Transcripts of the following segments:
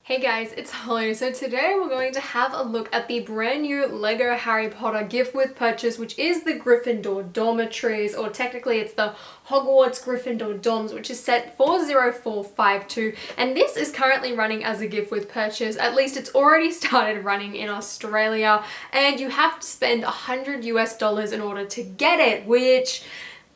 Hey guys, it's Holly. So today we're going to have a look at the brand new LEGO Harry Potter gift with purchase, which is the Gryffindor Dormitories, or technically it's the Hogwarts Gryffindor Dorms, which is set 40452, and this is currently running as a gift with purchase. At least it's already started running in Australia, and you have to spend $100 in order to get it, which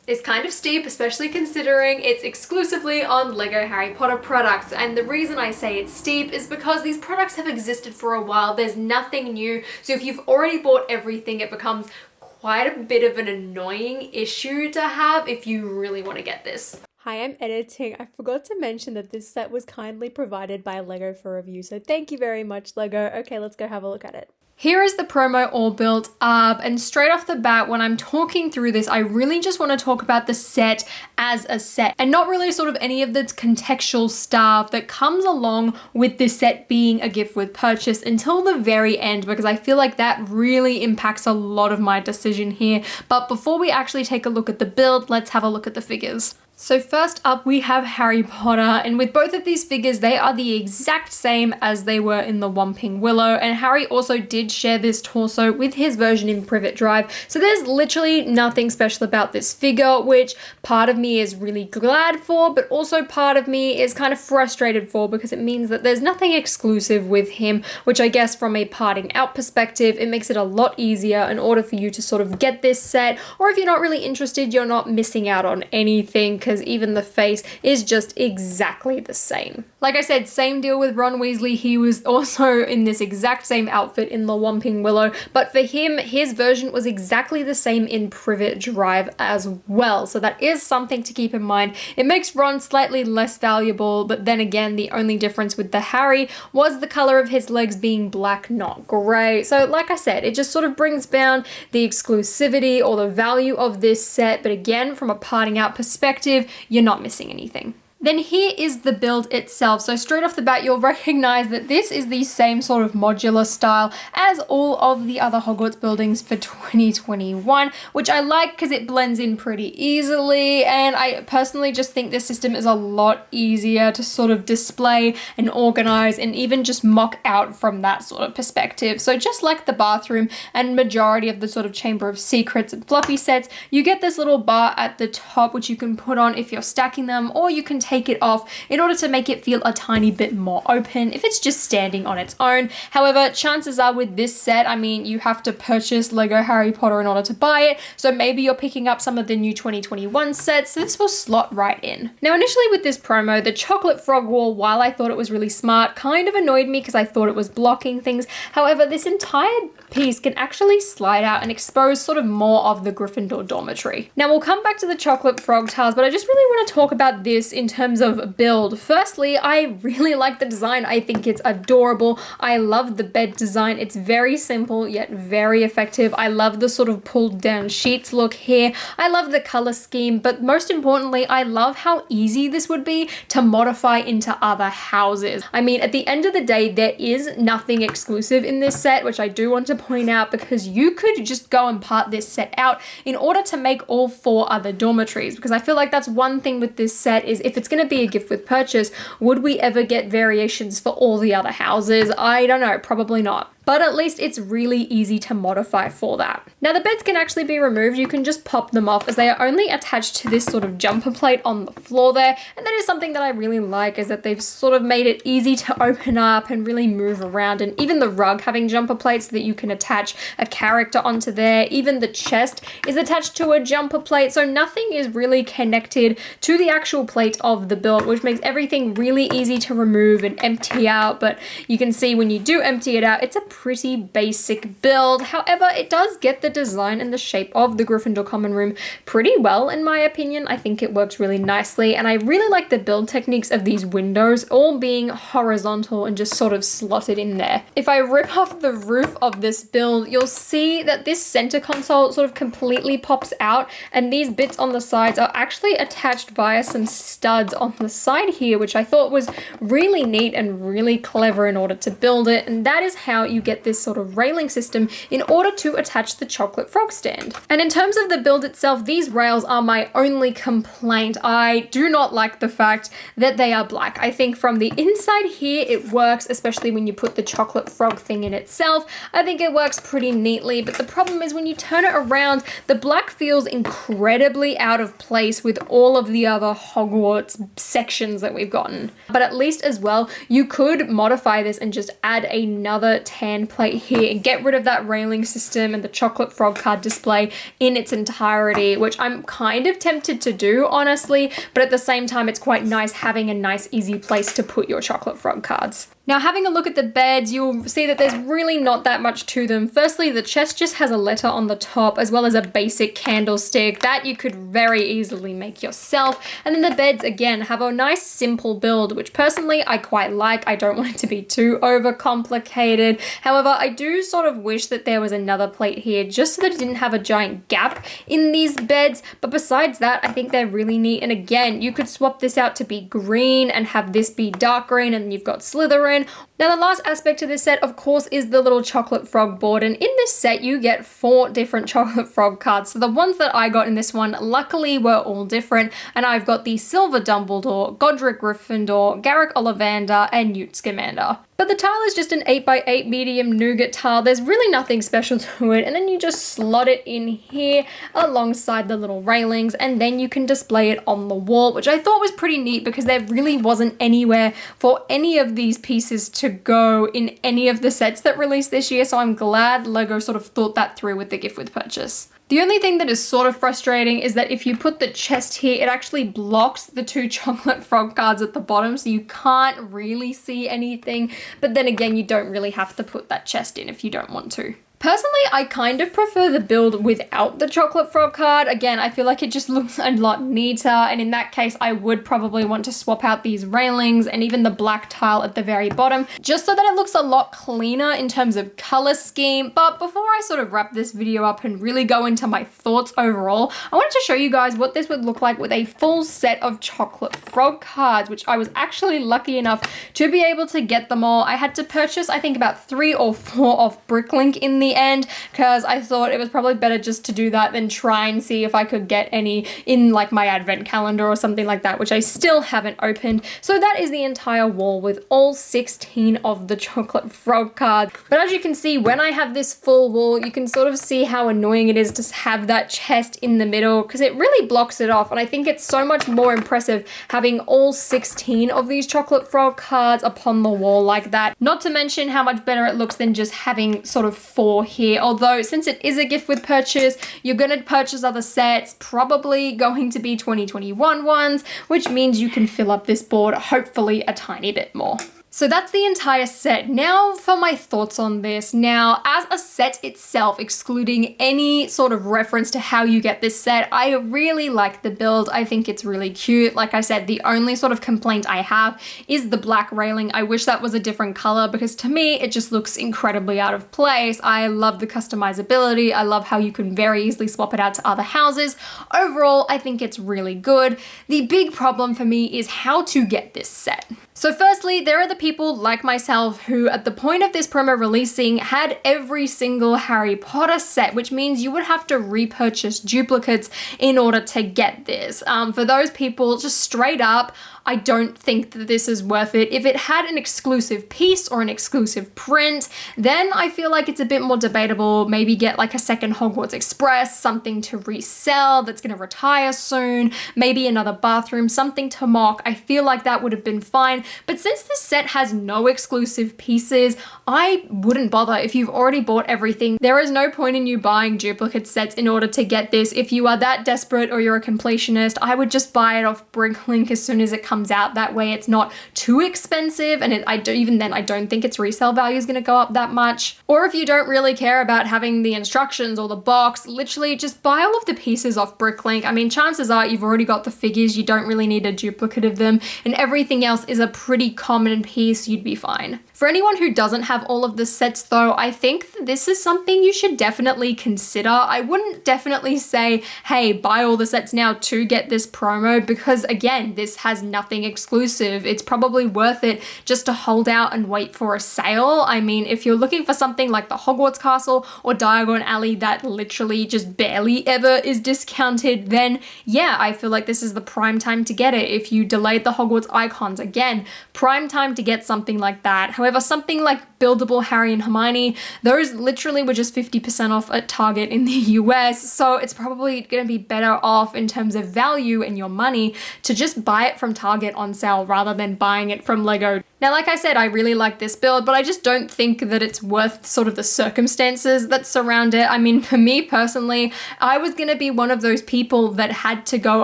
is kind of steep, especially considering it's exclusively on LEGO Harry Potter products. And the reason I say it's steep is because these products have existed for a while. There's nothing new. So if you've already bought everything, it becomes quite a bit of an annoying issue to have if you really want to get this. Hi, I'm editing. I forgot to mention that this set was kindly provided by LEGO for review, so thank you very much, LEGO. Okay, let's go have a look at it. Here is the promo all built up, and straight off the bat when I'm talking through this, I really just want to talk about the set as a set and not really sort of any of the contextual stuff that comes along with this set being a gift with purchase until the very end, because I feel like that really impacts a lot of my decision here. But before we actually take a look at the build, let's have a look at the figures. So first up we have Harry Potter, and with both of these figures they are the exact same as they were in the Whomping Willow, and Harry also did share this torso with his version in Privet Drive, so there's literally nothing special about this figure, which part of me is really glad for, but also part of me is kind of frustrated for, because it means that there's nothing exclusive with him, which I guess from a parting out perspective it makes it a lot easier in order for you to sort of get this set, or if you're not really interested you're not missing out on anything, because even the face is just exactly the same. Like I said, same deal with Ron Weasley. He was also in this exact same outfit in the Whomping Willow, but for him, his version was exactly the same in Privet Drive as well. So that is something to keep in mind. It makes Ron slightly less valuable, but then again, the only difference with the Harry was the color of his legs being black, not gray. So like I said, it just sort of brings down the exclusivity or the value of this set. But again, from a parting out perspective, you're not missing anything. Then here is the build itself. So straight off the bat, you'll recognize that this is the same sort of modular style as all of the other Hogwarts buildings for 2021, which I like because it blends in pretty easily. And I personally just think this system is a lot easier to sort of display and organize and even just mock out from that sort of perspective. So just like the bathroom and majority of the sort of Chamber of Secrets and fluffy sets, you get this little bar at the top, which you can put on if you're stacking them, or you can take it off in order to make it feel a tiny bit more open if it's just standing on its own. However, chances are with this set, I mean, you have to purchase LEGO Harry Potter in order to buy it, so maybe you're picking up some of the new 2021 sets, so this will slot right in. Now, initially with this promo, the chocolate frog wall, while I thought it was really smart, kind of annoyed me because I thought it was blocking things. However, this entire piece can actually slide out and expose sort of more of the Gryffindor Dormitory. Now, we'll come back to the chocolate frog tiles, but I just really want to talk about this in terms of build. Firstly, I really like the design. I think it's adorable. I love the bed design. It's very simple yet very effective. I love the sort of pulled down sheets look here. I love the color scheme, but most importantly, I love how easy this would be to modify into other houses. I mean, at the end of the day, there is nothing exclusive in this set, which I do want to point out, because you could just go and part this set out in order to make all 4 other dormitories, because I feel like that's one thing with this set is if it's going to be a gift with purchase, would we ever get variations for all the other houses? I don't know, probably not. But at least it's really easy to modify for that. Now, the beds can actually be removed. You can just pop them off as they are only attached to this sort of jumper plate on the floor there. And that is something that I really like, is that they've sort of made it easy to open up and really move around. And even the rug having jumper plates so that you can attach a character onto there. Even the chest is attached to a jumper plate. So nothing is really connected to the actual plate of the build, which makes everything really easy to remove and empty out. But you can see when you do empty it out, it's a pretty basic build. However, it does get the design and the shape of the Gryffindor common room pretty well, in my opinion. I think it works really nicely, and I really like the build techniques of these windows all being horizontal and just sort of slotted in there. If I rip off the roof of this build, you'll see that this center console sort of completely pops out, and these bits on the sides are actually attached via some studs on the side here, which I thought was really neat and really clever in order to build it. And that is how you get this sort of railing system in order to attach the chocolate frog stand. And in terms of the build itself, these rails are my only complaint. I do not like the fact that they are black. I think from the inside here it works, especially when you put the chocolate frog thing in itself. I think it works pretty neatly, but the problem is when you turn it around, the black feels incredibly out of place with all of the other Hogwarts sections that we've gotten. But at least as well, you could modify this and just add another tan plate here and get rid of that railing system and the chocolate frog card display in its entirety, which I'm kind of tempted to do, honestly, but at the same time, it's quite nice having a nice, easy place to put your chocolate frog cards. Now, having a look at the beds, you'll see that there's really not that much to them. Firstly, the chest just has a letter on the top, as well as a basic candlestick that you could very easily make yourself. And then the beds, again, have a nice simple build, which personally I quite like. I don't want it to be too overcomplicated. However, I do sort of wish that there was another plate here, just so that it didn't have a giant gap in these beds. But besides that, I think they're really neat. And again, you could swap this out to be green and have this be dark green, and you've got Slytherin. Now, the last aspect to this set, of course, is the little chocolate frog board, and in this set you get 4 different chocolate frog cards. So the ones that I got in this one luckily were all different, and I've got the Silver Dumbledore, Godric Gryffindor, Garrick Ollivander, and Newt Scamander. But the tile is just an 8x8 medium nougat tile. There's really nothing special to it, and then you just slot it in here alongside the little railings, and then you can display it on the wall, which I thought was pretty neat because there really wasn't anywhere for any of these pieces to go in any of the sets that released this year, so I'm glad LEGO sort of thought that through with the gift with purchase. The only thing that is sort of frustrating is that if you put the chest here, it actually blocks the 2 chocolate frog cards at the bottom, so you can't really see anything. But then again, you don't really have to put that chest in if you don't want to. Personally, I kind of prefer the build without the chocolate frog card. Again, I feel like it just looks a lot neater, and in that case, I would probably want to swap out these railings and even the black tile at the very bottom, just so that it looks a lot cleaner in terms of color scheme. But before I sort of wrap this video up and really go into my thoughts overall, I wanted to show you guys what this would look like with a full set of chocolate frog cards, which I was actually lucky enough to be able to get them all. I had to purchase, I think, about 3 or 4 off Bricklink in the end, because I thought it was probably better just to do that than try and see if I could get any in like my advent calendar or something like that, which I still haven't opened. So that is the entire wall with all 16 of the chocolate frog cards. But as you can see, when I have this full wall, you can sort of see how annoying it is to have that chest in the middle, because it really blocks it off, and I think it's so much more impressive having all 16 of these chocolate frog cards upon the wall like that. Not to mention how much better it looks than just having sort of 4 here, although since it is a gift with purchase, you're going to purchase other sets, probably going to be 2021 ones, which means you can fill up this board hopefully a tiny bit more. So that's the entire set. Now for my thoughts on this. Now, as a set itself, excluding any sort of reference to how you get this set, I really like the build. I think it's really cute. Like I said, the only sort of complaint I have is the black railing. I wish that was a different color, because to me, it just looks incredibly out of place. I love the customizability. I love how you can very easily swap it out to other houses. Overall, I think it's really good. The big problem for me is how to get this set. So firstly, there are the people like myself who at the point of this promo releasing had every single Harry Potter set, which means you would have to repurchase duplicates in order to get this. For those people, just straight up, I don't think that this is worth it. If it had an exclusive piece or an exclusive print, then I feel like it's a bit more debatable. Maybe get like a second Hogwarts Express, something to resell that's going to retire soon, maybe another bathroom, something to mock. I feel like that would have been fine. But since this set has no exclusive pieces, I wouldn't bother. If you've already bought everything, there is no point in you buying duplicate sets in order to get this. If you are that desperate or you're a completionist, I would just buy it off Bricklink as soon as it comes out. That way it's not too expensive, and even then I don't think its resale value is going to go up that much. Or if you don't really care about having the instructions or the box, literally just buy all of the pieces off Bricklink. I mean, chances are you've already got the figures, you don't really need a duplicate of them, and everything else is a pretty common piece, you'd be fine. For anyone who doesn't have all of the sets though, I think that this is something you should definitely consider. I wouldn't definitely say, hey, buy all the sets now to get this promo, because again, this has nothing nothing exclusive, it's probably worth it just to hold out and wait for a sale. I mean, if you're looking for something like the Hogwarts Castle or Diagon Alley that literally just barely ever is discounted, then yeah, I feel like this is the prime time to get it. If you delayed the Hogwarts Icons, again, prime time to get something like that. However, something like buildable Harry and Hermione, those literally were just 50% off at Target in the US, so it's probably going to be better off in terms of value and your money to just buy it from Target on sale rather than buying it from LEGO. Now, like I said, I really like this build, but I just don't think that it's worth sort of the circumstances that surround it. I mean, for me personally, I was going to be one of those people that had to go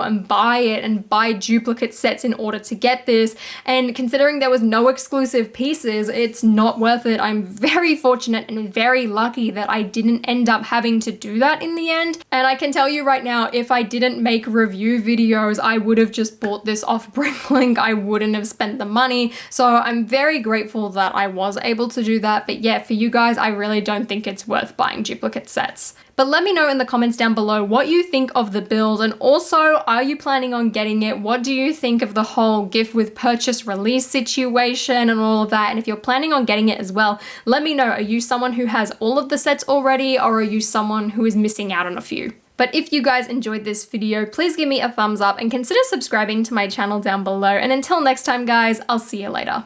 and buy it and buy duplicate sets in order to get this, and considering there was no exclusive pieces, it's not worth it. I'm very fortunate and very lucky that I didn't end up having to do that in the end, and I can tell you right now, if I didn't make review videos, I would have just bought this off Bricklink. I wouldn't have spent the money, so I'm very grateful that I was able to do that. But yeah, for you guys, I really don't think it's worth buying duplicate sets. But let me know in the comments down below what you think of the build, and also, are you planning on getting it? What do you think of the whole gift with purchase release situation and all of that? And if you're planning on getting it as well, let me know. Are you someone who has all of the sets already, or are you someone who is missing out on a few? But if you guys enjoyed this video, please give me a thumbs up and consider subscribing to my channel down below. And until next time, guys, I'll see you later.